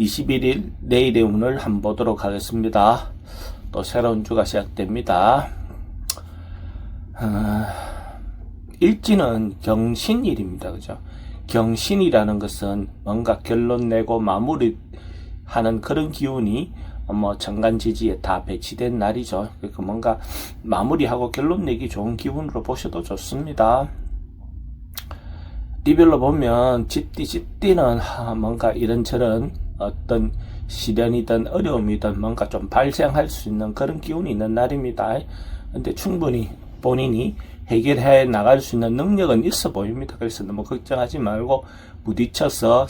21일 내일의 운을 한번 보도록 하겠습니다. 또 새로운 주가 시작됩니다. 일지는 경신일입니다. 그죠? 경신이라는 것은 뭔가 결론 내고 마무리하는 그런 기운이 정간지지에 다 배치된 날이죠. 그러니까 뭔가 마무리하고 결론 내기 좋은 기분으로 보셔도 좋습니다. 리별로 보면 찌띠는 뭔가 이런저런 어떤 시련이든 어려움이든 뭔가 좀 발생할 수 있는 그런 기운이 있는 날입니다. 근데 충분히 본인이 해결해 나갈 수 있는 능력은 있어 보입니다. 그래서 너무 걱정하지 말고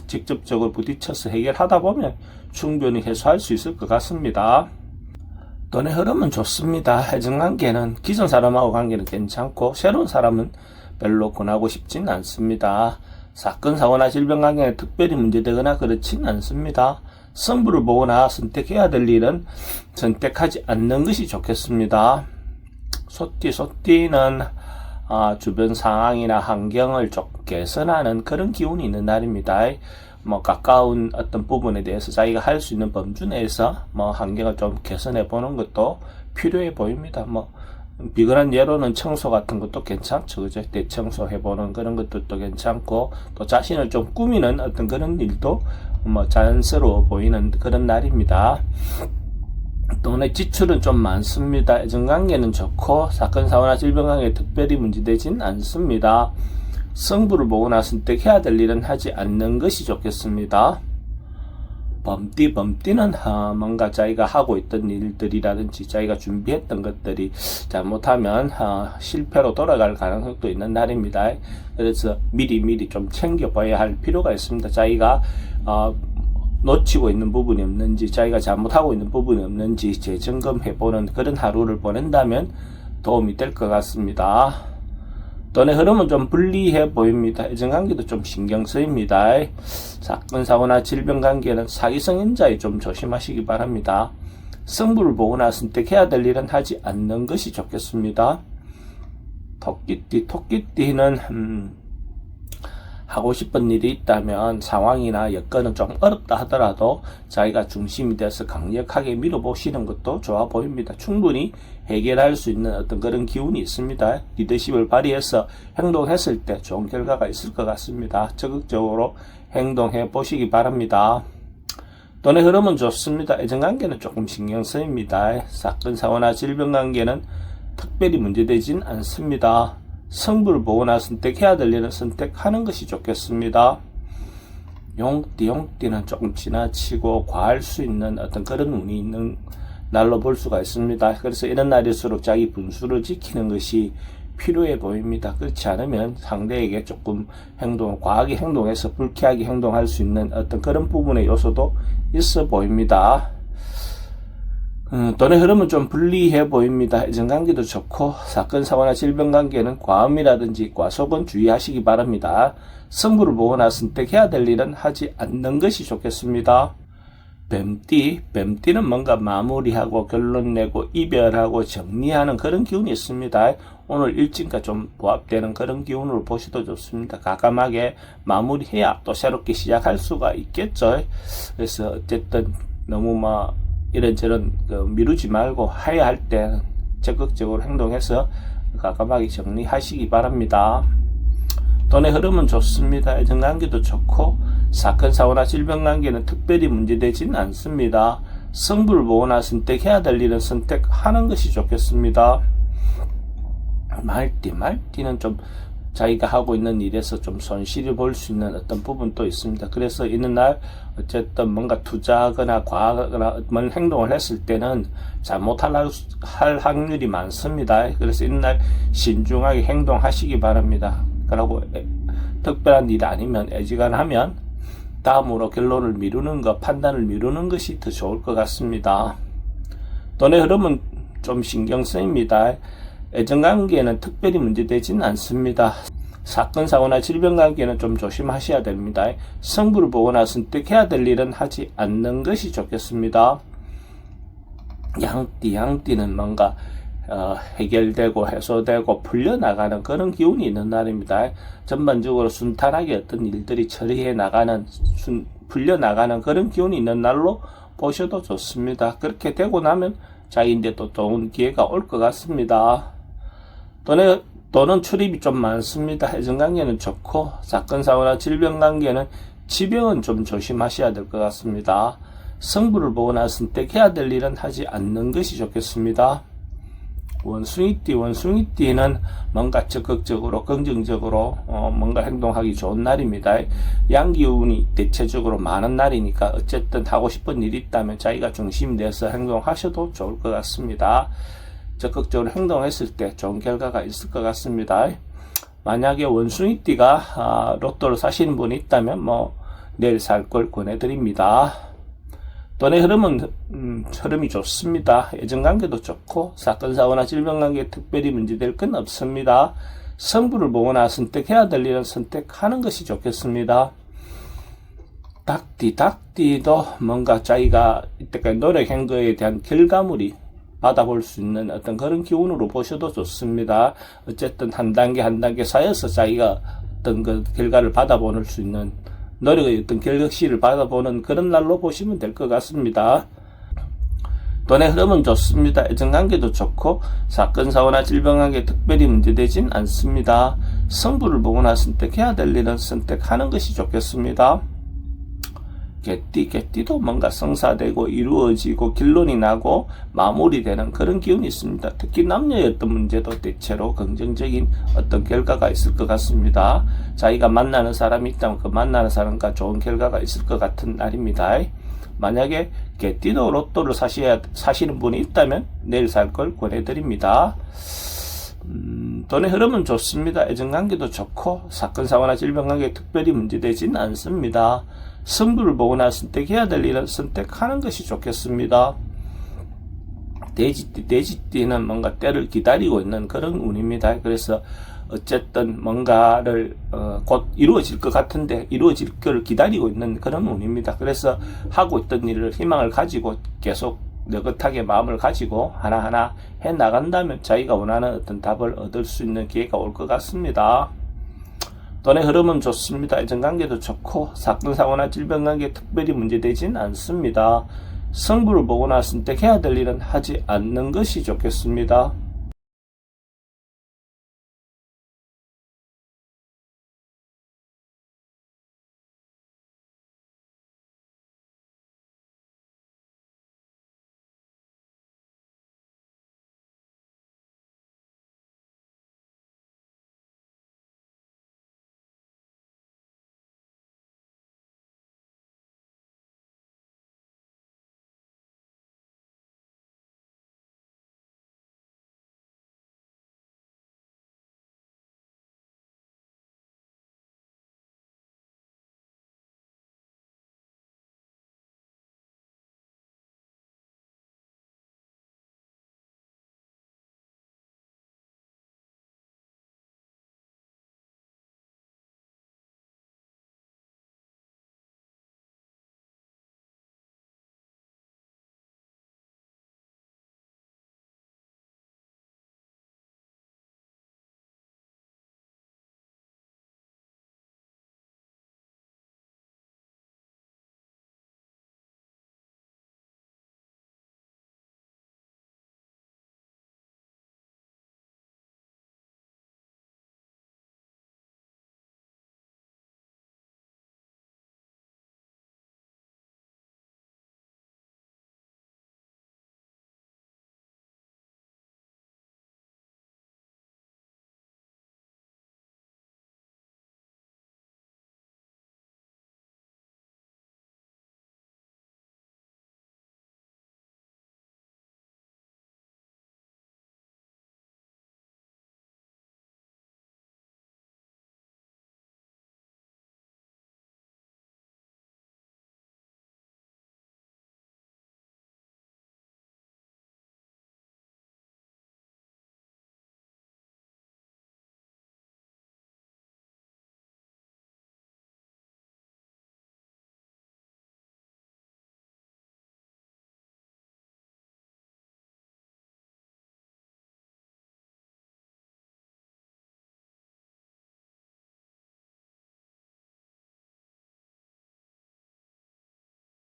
직접적으로 부딪혀서 해결하다 보면 충분히 해소할 수 있을 것 같습니다. 돈의 흐름은 좋습니다. 해증관계는 기존 사람하고 관계는 괜찮고 새로운 사람은 별로 권하고 싶지는 않습니다. 사건, 사고나 질병 관계는 특별히 문제되거나 그렇지는 않습니다. 승부를 보거나 선택해야 될 일은 선택하지 않는 것이 좋겠습니다. 소띠는 주변 상황이나 환경을 좀 개선하는 그런 기운이 있는 날입니다. 가까운 어떤 부분에 대해서 자기가 할 수 있는 범주 내에서 환경을 좀 개선해 보는 것도 필요해 보입니다. 비근한 예로는 청소 같은 것도 괜찮죠. 그죠? 대청소 해보는 그런 것들도 괜찮고, 또 자신을 좀 꾸미는 어떤 그런 일도 자연스러워 보이는 그런 날입니다. 돈의 지출은 좀 많습니다. 애정관계는 좋고, 사건, 사고나 질병 관계에 특별히 문제되진 않습니다. 승부를 보거나 선택해야 될 일은 하지 않는 것이 좋겠습니다. 범띠는 뭔가 자기가 하고 있던 일들이라든지 자기가 준비했던 것들이 잘못하면 실패로 돌아갈 가능성도 있는 날입니다. 그래서 미리 좀 챙겨봐야 할 필요가 있습니다. 자기가 놓치고 있는 부분이 없는지, 자기가 잘못하고 있는 부분이 없는지 재점검해보는 그런 하루를 보낸다면 도움이 될 것 같습니다. 돈의 흐름은 좀 불리해 보입니다. 애정관계도 좀 신경 쓰입니다. 사건, 사고나 질병 관계는 사기성 인자에 좀 조심하시기 바랍니다. 승부를 보거나 선택해야 될 일은 하지 않는 것이 좋겠습니다. 토끼띠는 하고 싶은 일이 있다면 상황이나 여건은 좀 어렵다 하더라도 자기가 중심이 돼서 강력하게 밀어보시는 것도 좋아 보입니다. 충분히 해결할 수 있는 어떤 그런 기운이 있습니다. 리더십을 발휘해서 행동했을 때 좋은 결과가 있을 것 같습니다. 적극적으로 행동해 보시기 바랍니다. 돈의 흐름은 좋습니다. 애정관계는 조금 신경 쓰입니다. 사건, 사고나 질병 관계는 특별히 문제되진 않습니다. 승부를 보거나 선택해야 될 일은 선택하는 것이 좋겠습니다. 용띠는 조금 지나치고 과할 수 있는 어떤 그런 운이 있는 날로 볼 수가 있습니다. 그래서 이런 날일수록 자기 분수를 지키는 것이 필요해 보입니다. 그렇지 않으면 상대에게 조금 과하게 행동해서 불쾌하게 행동할 수 있는 어떤 그런 부분의 요소도 있어 보입니다. 돈의 흐름은 좀 불리해 보입니다. 애정관계도 좋고, 사건, 사고나 질병 관계는 과음이라든지 과속은 주의하시기 바랍니다. 승부를 보거나 선택해야 될 일은 하지 않는 것이 좋겠습니다. 뱀띠는 뭔가 마무리하고 결론 내고 이별하고 정리하는 그런 기운이 있습니다. 오늘 일진과 좀 부합되는 그런 기운으로 보셔도 좋습니다. 과감하게 마무리해야 또 새롭게 시작할 수가 있겠죠. 그래서 어쨌든 너무 이런저런 미루지 말고 해야 할 때 적극적으로 행동해서 과감하게 정리하시기 바랍니다. 돈의 흐름은 좋습니다. 애정관계도 좋고, 사건, 사고나 질병 관계는 특별히 문제되지는 않습니다. 승부를 보거나 선택해야 될 일은 선택하는 것이 좋겠습니다. 말띠는 좀 자기가 하고 있는 일에서 좀 손실을 볼 수 있는 어떤 부분도 있습니다. 그래서 이런 날 어쨌든 뭔가 투자하거나 과하거나 어떤 행동을 했을 때는 잘못할 확률이 많습니다. 그래서 이런 날 신중하게 행동하시기 바랍니다. 그리고 특별한 일이 아니면 애지간하면 다음으로 판단을 미루는 것이 더 좋을 것 같습니다. 돈의 흐름은 좀 신경 쓰입니다. 애정관계는 특별히 문제되지는 않습니다. 사건, 사고나 질병 관계는 좀 조심하셔야 됩니다. 승부를 보거나 선택해야 될 일은 하지 않는 것이 좋겠습니다. 양띠는 뭔가 해결되고 해소되고 풀려나가는 그런 기운이 있는 날입니다. 전반적으로 순탄하게 어떤 일들이 처리해 나가는, 풀려나가는 그런 기운이 있는 날로 보셔도 좋습니다. 그렇게 되고 나면 자기인데 또 좋은 기회가 올 것 같습니다. 돈은 출입이 좀 많습니다. 애정관계는 좋고 사건 사고나 질병 관계는 지병은 좀 조심하셔야 될 것 같습니다. 성부를 보거나 선택해야 될 일은 하지 않는 것이 좋겠습니다. 원숭이띠는 뭔가 적극적으로 긍정적으로 뭔가 행동하기 좋은 날입니다. 양기운이 대체적으로 많은 날이니까 어쨌든 하고 싶은 일이 있다면 자기가 중심이 돼서 행동하셔도 좋을 것 같습니다. 적극적으로 행동했을 때 좋은 결과가 있을 것 같습니다. 만약에 원숭이띠가 로또를 사시는 분이 있다면 내일 살 걸 권해드립니다. 돈의 흐름이 좋습니다. 애정관계도 좋고 사건 사고나 질병 관계에 특별히 문제될 건 없습니다. 성부를 보거나 선택해야 될 일은 선택하는 것이 좋겠습니다. 닭띠도 뭔가 자기가 이때까지 노력한 거에 대한 결과물이 받아볼 수 있는 어떤 그런 기운으로 보셔도 좋습니다. 어쨌든 한 단계 한 단계 쌓여서 자기가 어떤 그 결과를 받아볼 수 있는 노력의 어떤 결격시를 받아보는 그런 날로 보시면 될 것 같습니다. 돈의 흐름은 좋습니다. 애정관계도 좋고 사건 사고나 질병 관계에 특별히 문제되진 않습니다. 성부를 보거나 선택해야 될 일은 선택하는 것이 좋겠습니다. 개띠도 뭔가 성사되고 이루어지고 결론이 나고 마무리되는 그런 기운이 있습니다. 특히 남녀의 어떤 문제도 대체로 긍정적인 어떤 결과가 있을 것 같습니다. 자기가 만나는 사람이 있다면 그 만나는 사람과 좋은 결과가 있을 것 같은 날입니다. 만약에 개띠도 로또를 사시는 분이 있다면 내일 살 걸 권해드립니다. 돈의 흐름은 좋습니다. 애정관계도 좋고 사건 사고나 질병 관계에 특별히 문제되진 않습니다. 성부를 보거나 선택해야 될 일은 선택하는 것이 좋겠습니다. 돼지띠는 뭔가 때를 기다리고 있는 그런 운입니다. 그래서 어쨌든 뭔가를 곧 이루어질 것 같은데 이루어질 것을 기다리고 있는 그런 운입니다. 그래서 하고 있던 일을 희망을 가지고 계속 느긋하게 마음을 가지고 하나하나 해 나간다면 자기가 원하는 어떤 답을 얻을 수 있는 기회가 올 것 같습니다. 돈의 흐름은 좋습니다. 애정관계도 좋고 사건 사고나 질병 관계에 특별히 문제되진 않습니다. 성부를 보거나 선택해야 될 일은 하지 않는 것이 좋겠습니다.